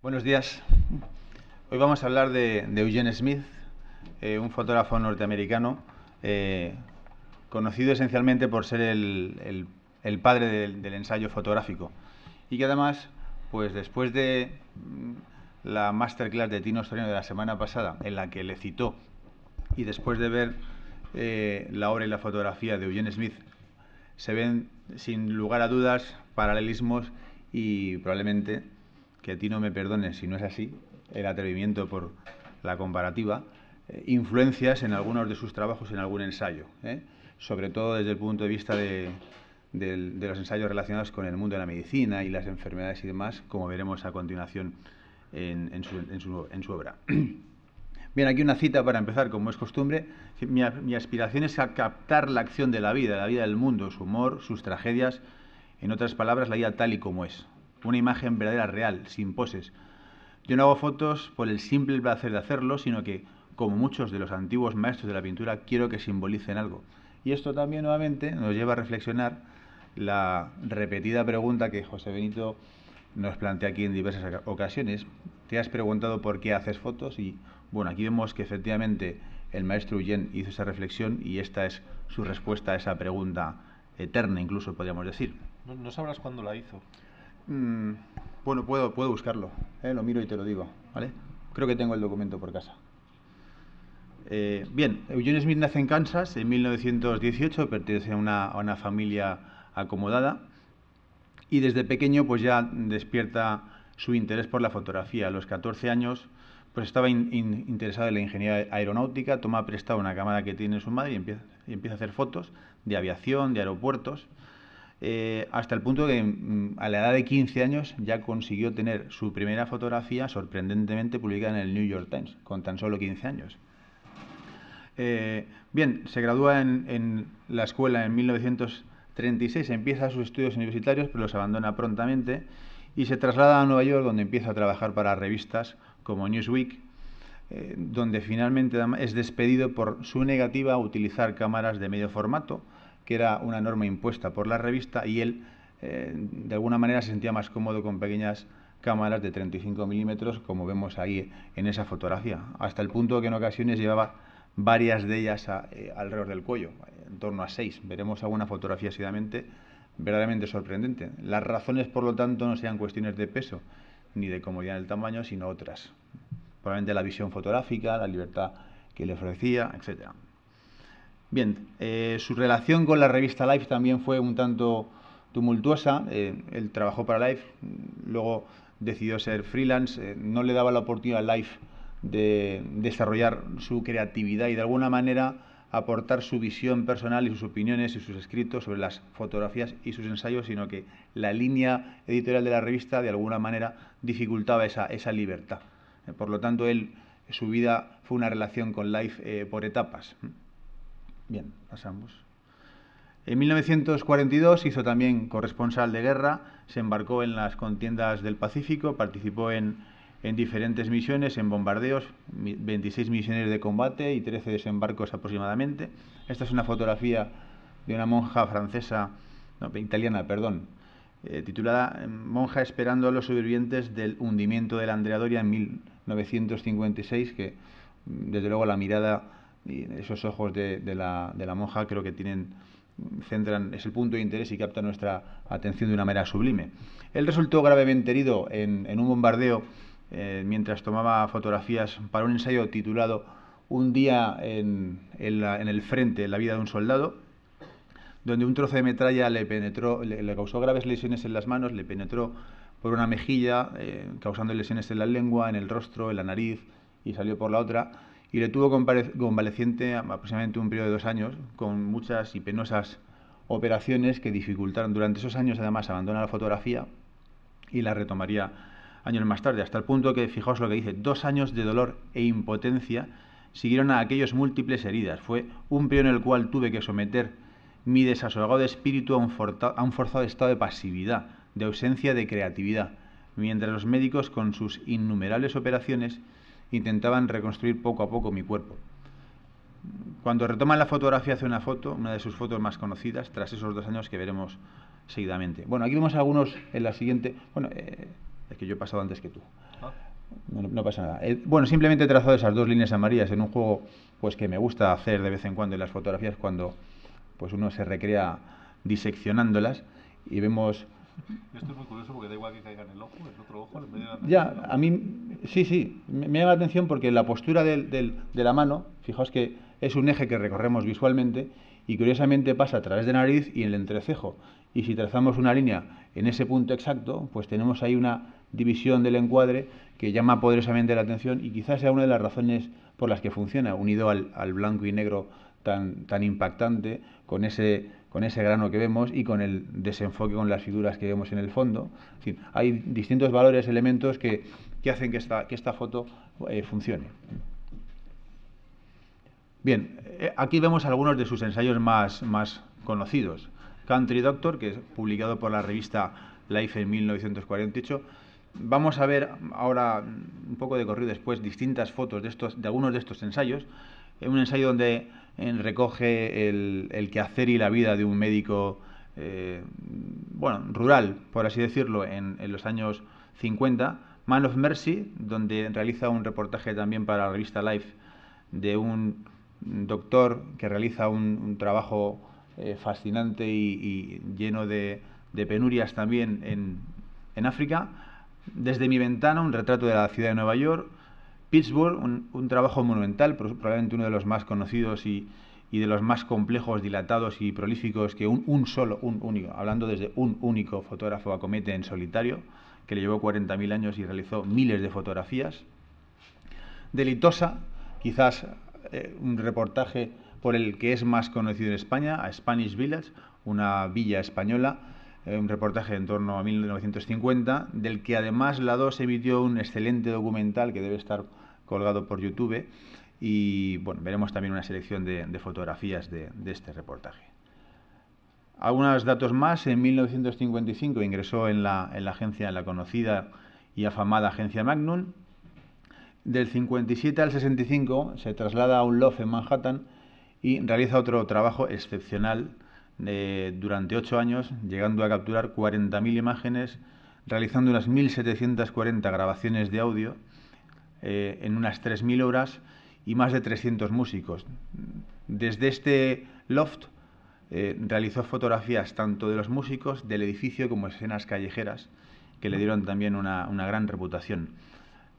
Buenos días. Hoy vamos a hablar de Eugene Smith, un fotógrafo norteamericano conocido esencialmente por ser el padre del ensayo fotográfico y que además, pues después de la masterclass de Tino Storino de la semana pasada, en la que le citó, y después de ver la obra y la fotografía de Eugene Smith, se ven sin lugar a dudas paralelismos y probablemente, que Tino me perdone si no es así, el atrevimiento por la comparativa, influencias en algunos de sus trabajos en algún ensayo, sobre todo desde el punto de vista de los ensayos relacionados con el mundo de la medicina y las enfermedades y demás, como veremos a continuación en su obra. Bien, aquí una cita para empezar, como es costumbre. Mi aspiración es a captar la acción de la vida del mundo, su humor, sus tragedias, en otras palabras, la vida tal y como es. Una imagen verdadera, real, sin poses. Yo no hago fotos por el simple placer de hacerlo, sino que, como muchos de los antiguos maestros de la pintura, quiero que simbolicen algo. Y esto también, nuevamente, nos lleva a reflexionar la repetida pregunta que José Benito nos plantea aquí en diversas ocasiones. Te has preguntado por qué haces fotos y, bueno, aquí vemos que efectivamente el maestro Eugene hizo esa reflexión y esta es su respuesta a esa pregunta eterna, incluso podríamos decir. No sabrás cuándo la hizo. Bueno, puedo buscarlo, lo miro y te lo digo, ¿vale? Creo que tengo el documento por casa. Bien, Eugene Smith nace en Kansas en 1918, pertenece a una familia acomodada y desde pequeño pues ya despierta su interés por la fotografía. A los 14 años pues estaba interesado en la ingeniería aeronáutica, toma prestado una cámara que tiene su madre y empieza a hacer fotos de aviación, de aeropuertos, hasta el punto que a la edad de 15 años ya consiguió tener su primera fotografía sorprendentemente publicada en el New York Times, con tan solo 15 años. Bien, se gradúa en la escuela en 1936, empieza sus estudios universitarios, pero los abandona prontamente y se traslada a Nueva York, donde empieza a trabajar para revistas como Newsweek, donde finalmente es despedido por su negativa a utilizar cámaras de medio formato, que era una norma impuesta por la revista, y él de alguna manera se sentía más cómodo con pequeñas cámaras de 35 milímetros, como vemos ahí en esa fotografía, hasta el punto que en ocasiones llevaba varias de ellas alrededor del cuello, en torno a 6. Veremos alguna fotografía seguidamente verdaderamente sorprendente. Las razones, por lo tanto, no sean cuestiones de peso ni de comodidad en el tamaño, sino otras. Probablemente la visión fotográfica, la libertad que le ofrecía, etc. Bien, su relación con la revista Life también fue un tanto tumultuosa. Él trabajó para Life, luego decidió ser freelance, no le daba la oportunidad a Life de desarrollar su creatividad y de alguna manera aportar su visión personal y sus opiniones y sus escritos sobre las fotografías y sus ensayos, sino que la línea editorial de la revista de alguna manera dificultaba esa libertad. Por lo tanto, su vida fue una relación con Life por etapas. Bien, pasamos. En 1942 hizo también corresponsal de guerra, se embarcó en las contiendas del Pacífico, participó en diferentes misiones, en bombardeos, 26 misiones de combate y 13 desembarcos aproximadamente. Esta es una fotografía de una monja francesa, no, italiana, perdón, titulada Monja esperando a los sobrevivientes del hundimiento de la Andrea Doria en 1956, que desde luego la mirada y esos ojos de la monja creo que es el punto de interés y capta nuestra atención de una manera sublime. Él resultó gravemente herido en un bombardeo mientras tomaba fotografías para un ensayo titulado Un día en el frente, la vida de un soldado, donde un trozo de metralla le causó graves lesiones en las manos, le penetró por una mejilla, causando lesiones en la lengua, en el rostro, en la nariz, y salió por la otra, y le tuvo convaleciente aproximadamente un periodo de 2 años, con muchas y penosas operaciones que dificultaron. Durante esos años, además, abandona la fotografía y la retomaría años más tarde, hasta el punto que, fijaos lo que dice, 2 años de dolor e impotencia siguieron a aquellos múltiples heridas. Fue un periodo en el cual tuve que someter mi desasosegado espíritu a un forzado estado de pasividad, de ausencia de creatividad, mientras los médicos, con sus innumerables operaciones, intentaban reconstruir poco a poco mi cuerpo. Cuando retoma la fotografía, hace una de sus fotos más conocidas, tras esos 2 años que veremos seguidamente. Bueno, aquí vemos algunos en la siguiente. Bueno, Es que yo he pasado antes que tú. Ah, No pasa nada. Bueno, simplemente he trazado esas dos líneas amarillas en un juego pues que me gusta hacer de vez en cuando en las fotografías cuando pues uno se recrea diseccionándolas y vemos. esto es muy curioso porque da igual que caiga en el ojo, el otro ojo, en medio de la Ya, nariz, a mí sí, me llama la atención porque la postura de la mano, fijaos que es un eje que recorremos visualmente y curiosamente pasa a través de la nariz y el entrecejo. Y si trazamos una línea en ese punto exacto, pues tenemos ahí una división del encuadre que llama poderosamente la atención y quizás sea una de las razones por las que funciona, unido al blanco y negro tan impactante, con ese grano que vemos y con el desenfoque con las figuras que vemos en el fondo. En fin, hay distintos valores, elementos que hacen que esta foto funcione. Bien, aquí vemos algunos de sus ensayos más conocidos. Country Doctor, que es publicado por la revista Life en 1948. Vamos a ver ahora, un poco de corrido después, distintas fotos de algunos de estos ensayos. Un ensayo donde recoge el quehacer y la vida de un médico rural, por así decirlo, en los años 50. Man of Mercy, donde realiza un reportaje también para la revista Life de un doctor que realiza un trabajo fascinante y lleno de penurias también en África. Desde mi ventana, un retrato de la ciudad de Nueva York. Pittsburgh, un trabajo monumental, probablemente uno de los más conocidos y de los más complejos, dilatados y prolíficos que un único, hablando desde un único fotógrafo acomete en solitario, que le llevó 40.000 años y realizó miles de fotografías. Delitosa, quizás un reportaje por el que es más conocido en España, a Spanish Village, una villa española, un reportaje en torno a 1950, del que además la 2 emitió un excelente documental que debe estar colgado por YouTube y bueno, veremos también una selección de fotografías de este reportaje. Algunos datos más: en 1955 ingresó en la conocida y afamada agencia Magnum. Del 57 al 65 se traslada a un loft en Manhattan y realiza otro trabajo excepcional durante 8 años, llegando a capturar 40.000 imágenes, realizando unas 1.740 grabaciones de audio en unas 3.000 horas y más de 300 músicos. Desde este loft realizó fotografías tanto de los músicos, del edificio, como escenas callejeras, que le dieron también una gran reputación.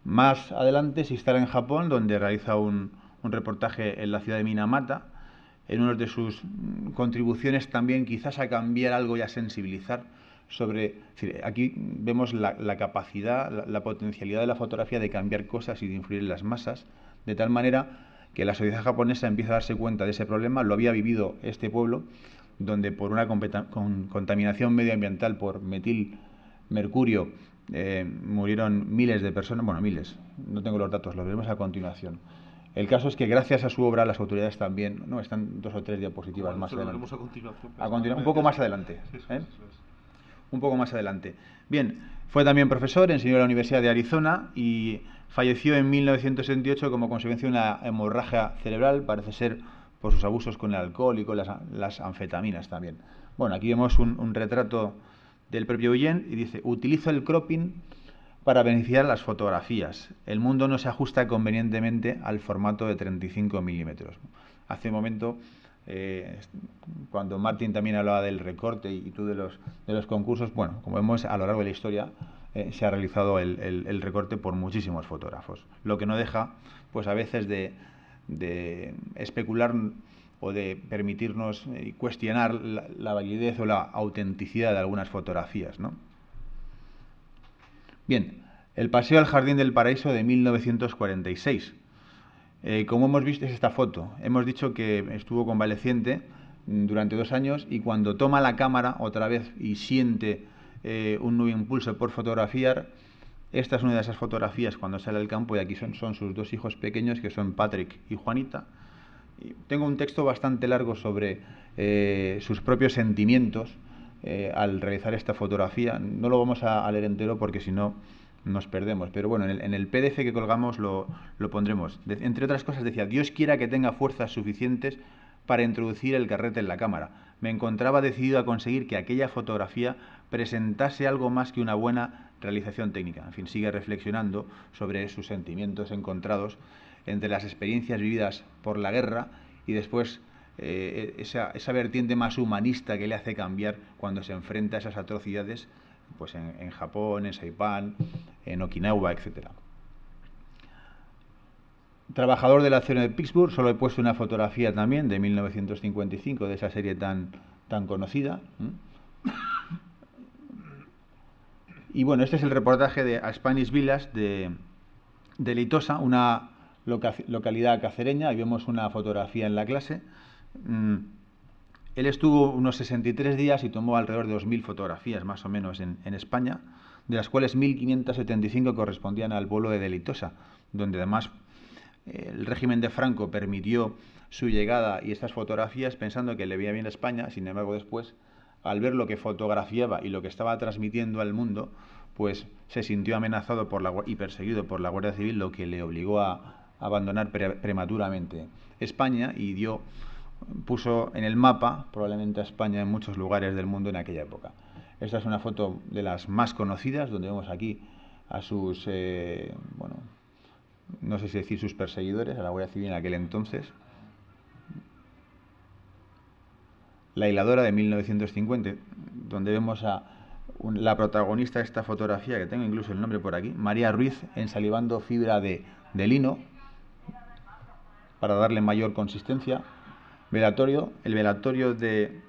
Más adelante se instala en Japón, donde realiza un reportaje en la ciudad de Minamata. En una de sus contribuciones también quizás a cambiar algo y a sensibilizar sobre. Aquí vemos la capacidad, la potencialidad de la fotografía de cambiar cosas y de influir en las masas, de tal manera que la sociedad japonesa empieza a darse cuenta de ese problema. Lo había vivido este pueblo, donde por una contaminación medioambiental por metilmercurio murieron miles de personas, bueno, miles, no tengo los datos, los veremos a continuación. El caso es que gracias a su obra las autoridades también, no, están 2 o 3 diapositivas más adelante. Un poco más adelante. Un poco más adelante. Bien, fue también profesor, enseñó en la Universidad de Arizona y falleció en 1968 como consecuencia de una hemorragia cerebral, parece ser por sus abusos con el alcohol y con las anfetaminas también. Bueno, aquí vemos un retrato del propio Guillén y dice: utilizo el cropping para beneficiar las fotografías. El mundo no se ajusta convenientemente al formato de 35 milímetros. Hace un momento, cuando Martín también hablaba del recorte y tú de los concursos, bueno, como vemos a lo largo de la historia, se ha realizado el recorte por muchísimos fotógrafos. Lo que no deja, pues a veces de especular o de permitirnos cuestionar la validez o la autenticidad de algunas fotografías, ¿no? Bien, el paseo al Jardín del Paraíso de 1946. Como hemos visto, es esta foto. Hemos dicho que estuvo convaleciente durante 2 años y cuando toma la cámara otra vez y siente un nuevo impulso por fotografiar, esta es una de esas fotografías cuando sale al campo y aquí son sus 2 hijos pequeños, que son Patrick y Juanita. Y tengo un texto bastante largo sobre sus propios sentimientos al realizar esta fotografía. No lo vamos a leer entero porque si no nos perdemos, pero bueno, en el PDF que colgamos lo pondremos. Entre otras cosas decía: Dios quiera que tenga fuerzas suficientes para introducir el carrete en la cámara. Me encontraba decidido a conseguir que aquella fotografía presentase algo más que una buena realización técnica. En fin, sigue reflexionando sobre sus sentimientos encontrados entre las experiencias vividas por la guerra y después esa vertiente más humanista que le hace cambiar cuando se enfrenta a esas atrocidades, pues en Japón, en Saipan, en Okinawa, etcétera. Trabajador del acero de Pittsburgh, solo he puesto una fotografía también de 1955, de esa serie tan conocida. Y bueno, este es el reportaje de A Spanish Village de Leitosa, una localidad cacereña. Ahí vemos una fotografía en la clase. Él estuvo unos 63 días y tomó alrededor de 2.000 fotografías más o menos en España, de las cuales 1.575 correspondían al pueblo de Deleitosa, donde además el régimen de Franco permitió su llegada y estas fotografías pensando que le veía bien a España. Sin embargo, después, al ver lo que fotografiaba y lo que estaba transmitiendo al mundo, pues se sintió amenazado y perseguido por la Guardia Civil, lo que le obligó a abandonar prematuramente España y puso en el mapa probablemente a España en muchos lugares del mundo en aquella época. Esta es una foto de las más conocidas, donde vemos aquí a sus, no sé si decir sus perseguidores, a la Guardia Civil en aquel entonces. La hiladora de 1950, donde vemos a la protagonista de esta fotografía, que tengo incluso el nombre por aquí, María Ruiz, ensalivando fibra de lino para darle mayor consistencia. El velatorio de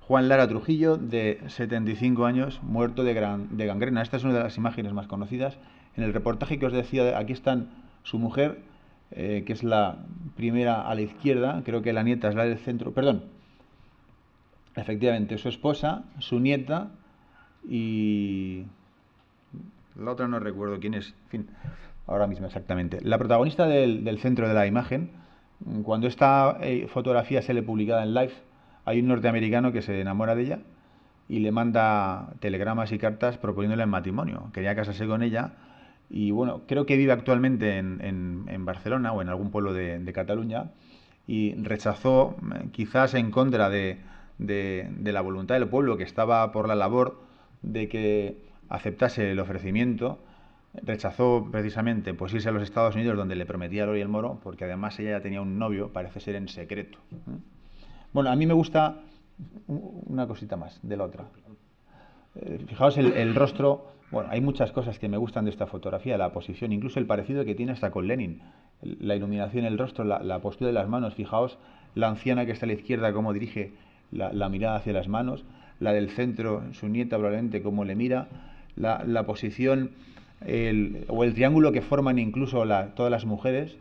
Juan Lara Trujillo, de 75 años, muerto de gangrena. Esta es una de las imágenes más conocidas. En el reportaje que os decía, aquí están su mujer, que es la primera a la izquierda, creo que la nieta es la del centro, perdón, efectivamente, su esposa, su nieta y la otra no recuerdo quién es, en fin, ahora mismo exactamente. La protagonista del centro de la imagen, cuando esta fotografía sale publicada en Life, hay un norteamericano que se enamora de ella y le manda telegramas y cartas proponiéndole en matrimonio. Quería casarse con ella y bueno, creo que vive actualmente en Barcelona o en algún pueblo de Cataluña, y rechazó, quizás en contra de la voluntad del pueblo, que estaba por la labor de que aceptase el ofrecimiento. Rechazó precisamente pues irse a los Estados Unidos, donde le prometía el oro y el moro, porque además ella ya tenía un novio, parece ser en secreto. Bueno, a mí me gusta una cosita más de la otra. Fijaos el rostro. Bueno, hay muchas cosas que me gustan de esta fotografía, la posición, incluso el parecido que tiene hasta con Lenin. La iluminación, el rostro, la postura de las manos. Fijaos la anciana que está a la izquierda, cómo dirige la mirada hacia las manos. La del centro, su nieta probablemente, cómo le mira. La posición o el triángulo que forman incluso todas las mujeres,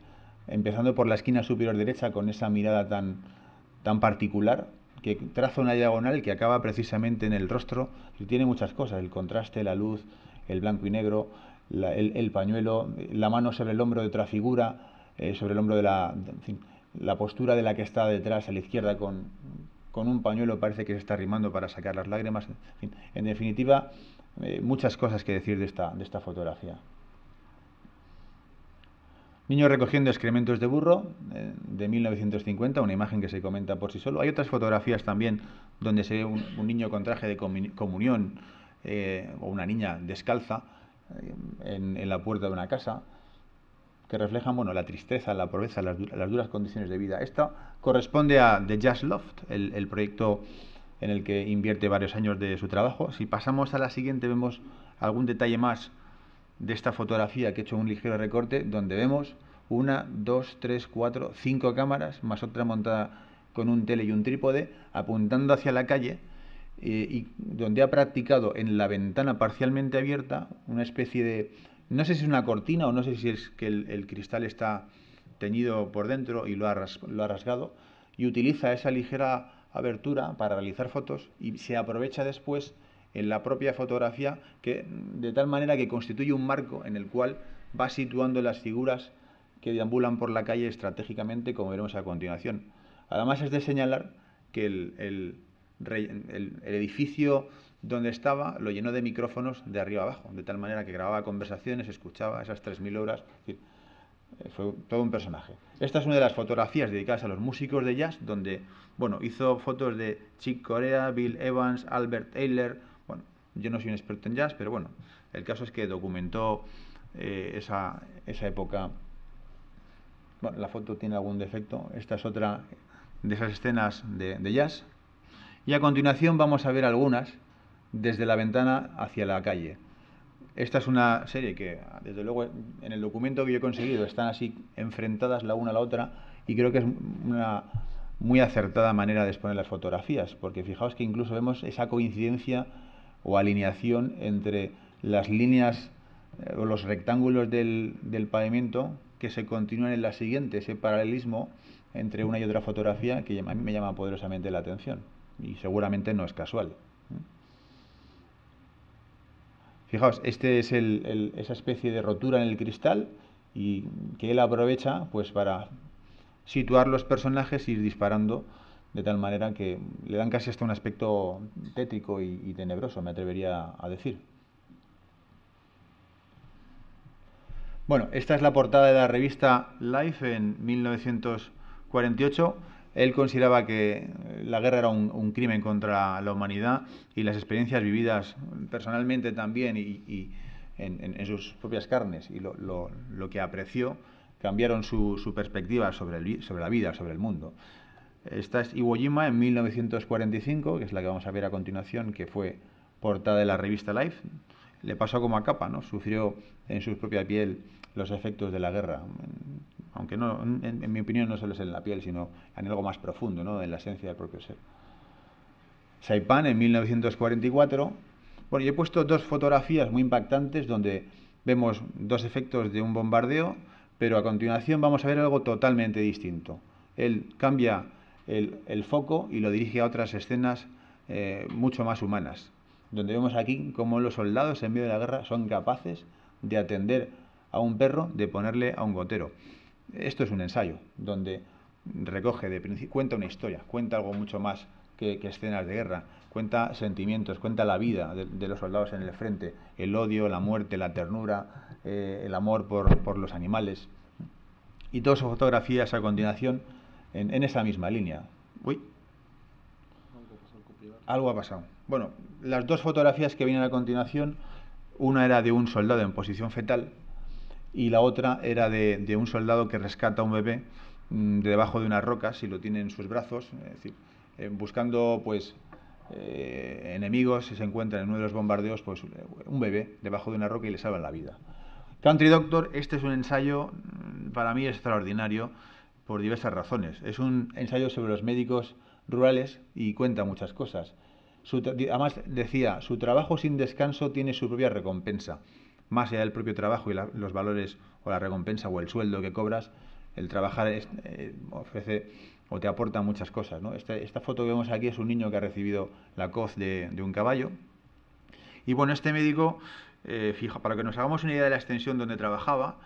empezando por la esquina superior derecha con esa mirada tan particular, que traza una diagonal que acaba precisamente en el rostro, y tiene muchas cosas: el contraste, la luz, el blanco y negro, el pañuelo, la mano sobre el hombro de otra figura, sobre el hombro de en fin, la postura de la que está detrás a la izquierda con un pañuelo, parece que se está arrimando para sacar las lágrimas. En definitiva, muchas cosas que decir de esta fotografía. Niño recogiendo excrementos de burro, de 1950, una imagen que se comenta por sí solo. Hay otras fotografías también donde se ve un niño con traje de comunión, o una niña descalza en la puerta de una casa, que reflejan la tristeza, la pobreza, las duras condiciones de vida. Esta corresponde a The Jazz Loft, el proyecto en el que invierte varios años de su trabajo. Si pasamos a la siguiente, vemos algún detalle más de esta fotografía, que he hecho un ligero recorte, donde vemos 1, 2, 3, 4, 5 cámaras, más otra montada con un tele y un trípode, apuntando hacia la calle, y donde ha practicado en la ventana parcialmente abierta una especie de, no sé si es una cortina o no sé si es que el cristal está teñido por dentro y lo ha rasgado, y utiliza esa ligera abertura para realizar fotos, y se aprovecha después en la propia fotografía, de tal manera que constituye un marco en el cual va situando las figuras que deambulan por la calle estratégicamente, como veremos a continuación. Además, es de señalar que el edificio donde estaba lo llenó de micrófonos de arriba abajo, de tal manera que grababa conversaciones, escuchaba esas 3.000 horas. Es decir, fue todo un personaje. Esta es una de las fotografías dedicadas a los músicos de jazz, donde hizo fotos de Chick Corea, Bill Evans, Albert Ayler, Yo no soy un experto en jazz, pero bueno, el caso es que documentó esa época. Bueno, la foto tiene algún defecto. Esta es otra de esas escenas de jazz. Y a continuación vamos a ver algunas desde la ventana hacia la calle. Esta es una serie que, desde luego, en el documento que yo he conseguido están así enfrentadas la una a la otra, y creo que es una muy acertada manera de exponer las fotografías, porque fijaos que incluso vemos esa coincidencia o alineación entre las líneas o los rectángulos del pavimento que se continúan en la siguiente, ese paralelismo entre una y otra fotografía que a mí me llama poderosamente la atención, y seguramente no es casual. Fijaos, este es esa especie de rotura en el cristal, y que él aprovecha pues para situar los personajes y ir disparando de tal manera que le dan casi hasta un aspecto tétrico y tenebroso, me atrevería a decir. Bueno, esta es la portada de la revista Life en 1948. Él consideraba que la guerra era un crimen contra la humanidad, y las experiencias vividas personalmente también y en sus propias carnes, y lo que apreció, cambiaron su perspectiva sobre la vida, sobre el mundo. Esta es Iwo Jima en 1945, que es la que vamos a ver a continuación, que fue portada de la revista Life. Le pasó como a capa, ¿no? Sufrió en su propia piel los efectos de la guerra, aunque no, en mi opinión no solo es en la piel, sino en algo más profundo, ¿no? En la esencia del propio ser. Saipan en 1944. Bueno, yo he puesto dos fotografías muy impactantes donde vemos dos efectos de un bombardeo, pero a continuación vamos a ver algo totalmente distinto. Él cambia el foco y lo dirige a otras escenas mucho más humanas, donde vemos aquí cómo los soldados en medio de la guerra son capaces de atender a un perro, de ponerle a un gotero. Esto es un ensayo donde cuenta una historia, cuenta algo mucho más que escenas de guerra, cuenta sentimientos, cuenta la vida de los soldados en el frente, el odio, la muerte, la ternura, el amor por los animales. Y todas sus fotografías a continuación en esa misma línea. Uy, algo ha pasado. Bueno, las dos fotografías que vienen a continuación, una era de un soldado en posición fetal y la otra era de un soldado que rescata a un bebé de debajo de unas rocas y lo tiene en sus brazos, es decir, buscando pues enemigos, y se encuentra en uno de los bombardeos pues un bebé debajo de una roca y le salvan la vida. Country Doctor, este es un ensayo para mí extraordinario por diversas razones. Es un ensayo sobre los médicos rurales y cuenta muchas cosas. Además decía, su trabajo sin descanso tiene su propia recompensa. Más allá del propio trabajo y los valores o la recompensa o el sueldo que cobras, el trabajar ofrece o te aporta muchas cosas, ¿no? Esta foto que vemos aquí es un niño que ha recibido la coz de un caballo. Y bueno, este médico, para que nos hagamos una idea de la extensión donde trabajaba,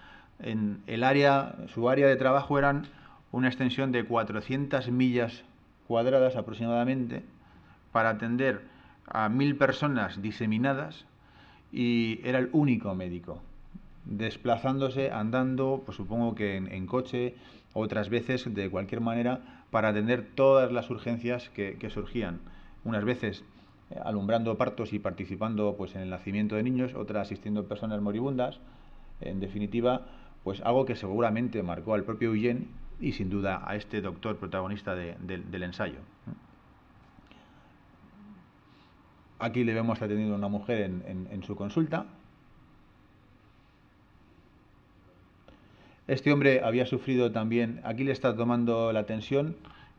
su área de trabajo eran una extensión de 400 millas cuadradas aproximadamente, para atender a 1000 personas diseminadas, y era el único médico, desplazándose, andando, pues supongo que en coche, otras veces de cualquier manera, para atender todas las urgencias que surgían, unas veces alumbrando partos y participando pues en el nacimiento de niños, otras asistiendo a personas moribundas. En definitiva, pues algo que seguramente marcó al propio Eugene y sin duda a este doctor protagonista del ensayo. Aquí le vemos atendiendo a una mujer en su consulta. Este hombre había sufrido también, aquí le está tomando la tensión,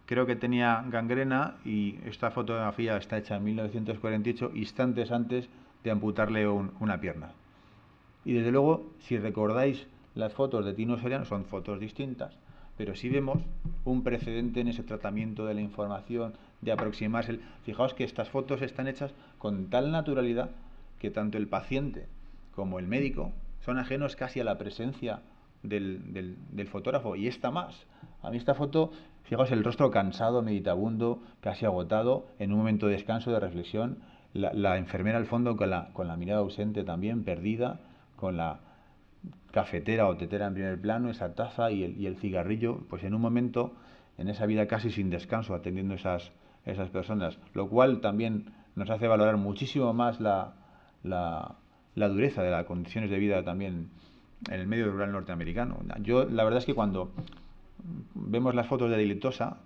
creo que tenía gangrena, y esta fotografía está hecha en 1948, instantes antes de amputarle una pierna. Y desde luego, si recordáis las fotos de Tino Soriano, son fotos distintas, pero sí vemos un precedente en ese tratamiento de la información, de aproximarse. Fijaos que estas fotos están hechas con tal naturalidad que tanto el paciente como el médico son ajenos casi a la presencia del fotógrafo, y esta más. A mí esta foto, fijaos el rostro cansado, meditabundo, casi agotado, en un momento de descanso, de reflexión, la enfermera al fondo con la mirada ausente también, perdida, con la cafetera o tetera en primer plano, esa taza y el cigarrillo, pues en un momento, en esa vida casi sin descanso, atendiendo esas personas, lo cual también nos hace valorar muchísimo más la dureza de las condiciones de vida también en el medio rural norteamericano. Yo, la verdad es que cuando vemos las fotos de Deleitosa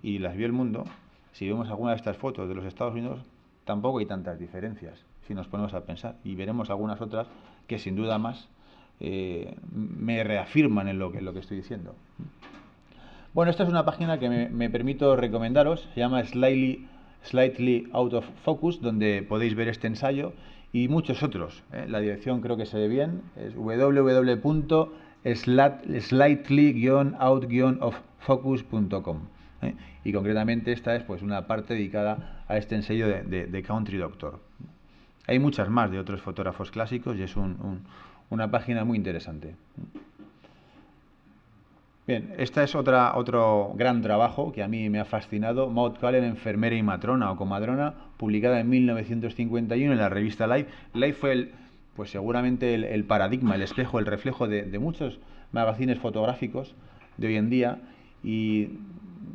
y las vio el mundo, si vemos alguna de estas fotos de los Estados Unidos, tampoco hay tantas diferencias, si nos ponemos a pensar. Y veremos algunas otras que sin duda más me reafirman en lo que estoy diciendo. Bueno, esta es una página que me permito recomendaros, se llama Slightly Out of Focus, donde podéis ver este ensayo y muchos otros. La dirección creo que se ve bien, es www.slightly-out-of-focus.com. Y concretamente esta es pues una parte dedicada a este ensayo de Country Doctor. Hay muchas más de otros fotógrafos clásicos y es una página muy interesante. Bien, esta es otro gran trabajo que a mí me ha fascinado, Maud Cullen, enfermera y matrona o comadrona, publicada en 1951 en la revista Life. Life fue pues seguramente el paradigma, el espejo, el reflejo de muchos magazines fotográficos de hoy en día, y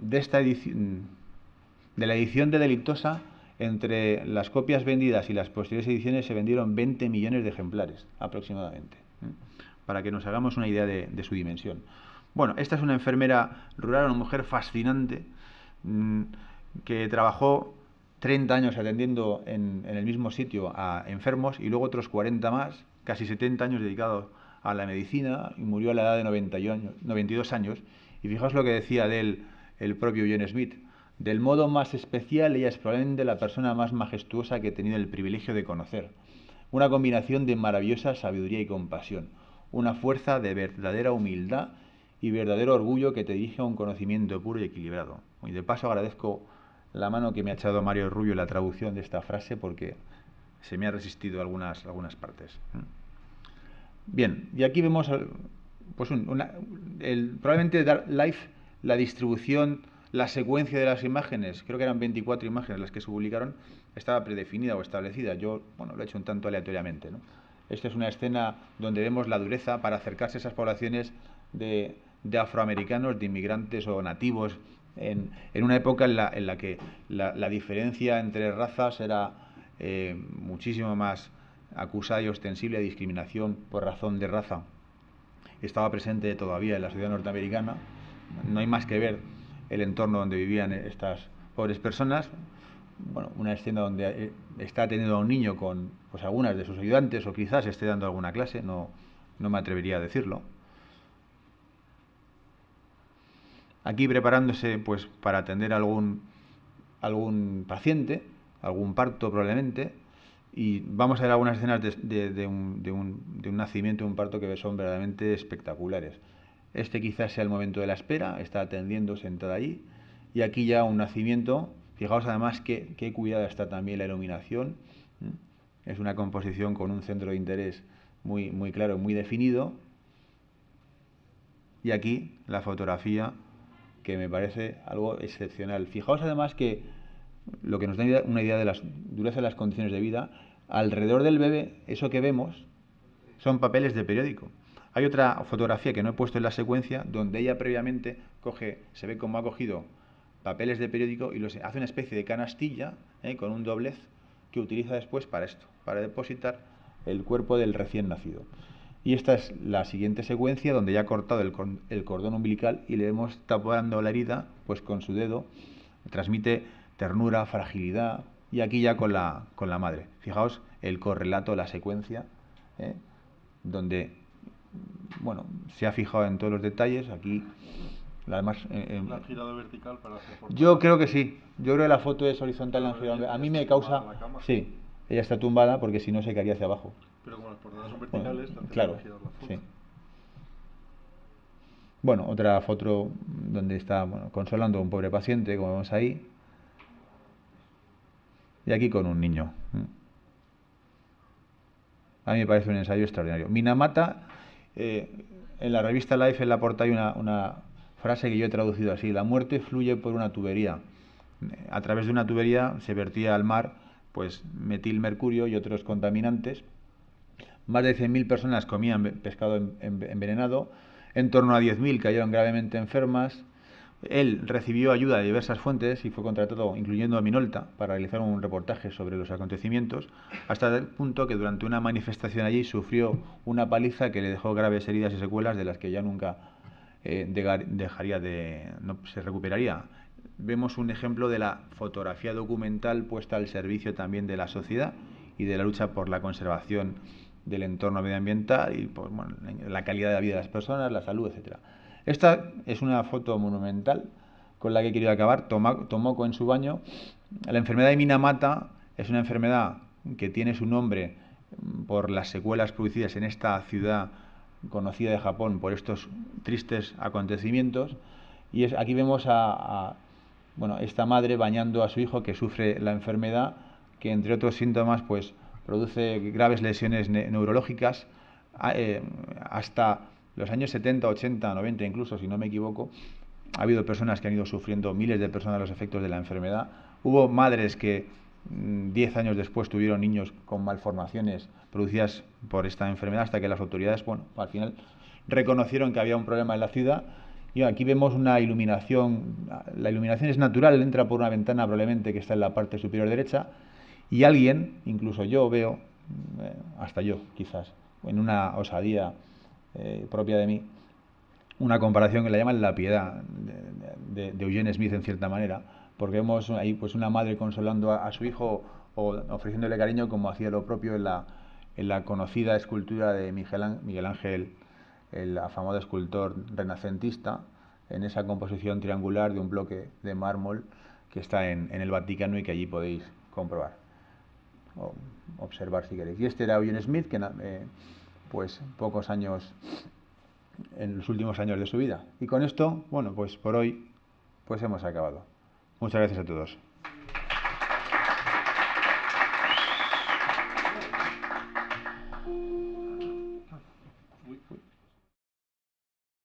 de esta edición, de la edición de Deleitosa, entre las copias vendidas y las posteriores ediciones se vendieron 20 millones de ejemplares aproximadamente, para que nos hagamos una idea de su dimensión. Bueno, esta es una enfermera rural, una mujer fascinante, que trabajó 30 años atendiendo en el mismo sitio a enfermos y luego otros 40 más, casi 70 años dedicados a la medicina, y murió a la edad de 92 años. Y fijaos lo que decía de él el propio John Smith: del modo más especial, ella es probablemente la persona más majestuosa que he tenido el privilegio de conocer. Una combinación de maravillosa sabiduría y compasión, una fuerza de verdadera humildad y verdadero orgullo que te dirige a un conocimiento puro y equilibrado. Y de paso agradezco la mano que me ha echado Mario Rubio en la traducción de esta frase, porque se me ha resistido algunas partes. Bien, y aquí vemos pues probablemente Life, la distribución, la secuencia de las imágenes, creo que eran 24 imágenes las que se publicaron, estaba predefinida o establecida. Yo, bueno, lo he hecho un tanto aleatoriamente, ¿no? Esta es una escena donde vemos la dureza para acercarse a esas poblaciones de afroamericanos, de inmigrantes o nativos, en una época en la que la diferencia entre razas era muchísimo más acusada y ostensible. A discriminación por razón de raza estaba presente todavía en la sociedad norteamericana. No hay más que ver el entorno donde vivían estas pobres personas. Bueno, una escena donde está atendiendo a un niño con pues algunas de sus ayudantes, o quizás esté dando alguna clase, no me atrevería a decirlo. Aquí preparándose pues para atender a algún paciente, algún parto probablemente, y vamos a ver algunas escenas de un nacimiento, un parto, que son verdaderamente espectaculares. Este quizás sea el momento de la espera, está atendiendo sentada allí, y aquí ya un nacimiento. Fijaos además qué cuidada está también la iluminación. Es una composición con un centro de interés muy, muy claro, muy definido. Y aquí la fotografía, que me parece algo excepcional. Fijaos además que lo que nos da una idea de la dureza de las condiciones de vida, alrededor del bebé, eso que vemos son papeles de periódico. Hay otra fotografía que no he puesto en la secuencia, donde ella previamente se ve cómo ha cogido papeles de periódico y hace una especie de canastilla con un doblez que utiliza después para esto, para depositar el cuerpo del recién nacido. Y esta es la siguiente secuencia, donde ya ha cortado el cordón umbilical y le vemos tapando la herida pues con su dedo. Transmite ternura, fragilidad, y aquí ya con la madre. Fijaos el correlato, la secuencia, donde bueno, se ha fijado en todos los detalles. Aquí además ¿La han girado vertical para hacer portada? Yo creo que sí. Yo creo que la foto es horizontal. La han girado. A mí me causa... Sí, ella está tumbada porque si no se caería hacia abajo. Pero como las portadas son verticales, bueno, claro, girar la foto. Sí. Bueno, otra foto donde está consolando a un pobre paciente, como vemos ahí. Y aquí con un niño. A mí me parece un ensayo extraordinario. Minamata, en la revista Life, en la portada, hay una frase que yo he traducido así: la muerte fluye por una tubería. A través de una tubería se vertía al mar pues metilmercurio y otros contaminantes. Más de 100.000 personas comían pescado envenenado. En torno a 10.000 cayeron gravemente enfermas. Él recibió ayuda de diversas fuentes y fue contratado, incluyendo a Minolta, para realizar un reportaje sobre los acontecimientos, hasta el punto que durante una manifestación allí sufrió una paliza que le dejó graves heridas y secuelas de las que ya nunca no se recuperaría. Vemos un ejemplo de la fotografía documental puesta al servicio también de la sociedad y de la lucha por la conservación del entorno medioambiental y por la calidad de la vida de las personas, la salud, etcétera. Esta es una foto monumental con la que he querido acabar. Tomoko en su baño. La enfermedad de Minamata es una enfermedad que tiene su nombre por las secuelas producidas en esta ciudad conocida de Japón por estos tristes acontecimientos. Y aquí vemos esta madre bañando a su hijo que sufre la enfermedad, que entre otros síntomas pues produce graves lesiones neurológicas. Hasta los años 70, 80, 90 incluso, si no me equivoco, ha habido personas que han ido sufriendo, miles de personas, los efectos de la enfermedad. Hubo madres que 10 años después tuvieron niños con malformaciones producidas por esta enfermedad, hasta que las autoridades, al final reconocieron que había un problema en la ciudad. Y aquí vemos una iluminación. La iluminación es natural, entra por una ventana probablemente que está en la parte superior derecha, y alguien, incluso yo veo, hasta yo quizás, en una osadía propia de mí, una comparación que la llaman la piedad de Eugene Smith en cierta manera, porque vemos ahí pues una madre consolando a su hijo o ofreciéndole cariño, como hacía lo propio en la conocida escultura de Miguel Ángel, el afamado escultor renacentista, en esa composición triangular de un bloque de mármol que está en el Vaticano y que allí podéis comprobar o observar si queréis. Y este era Eugene Smith, que pues pocos años, en los últimos años de su vida. Y con esto, bueno, pues por hoy pues hemos acabado. Muchas gracias a todos.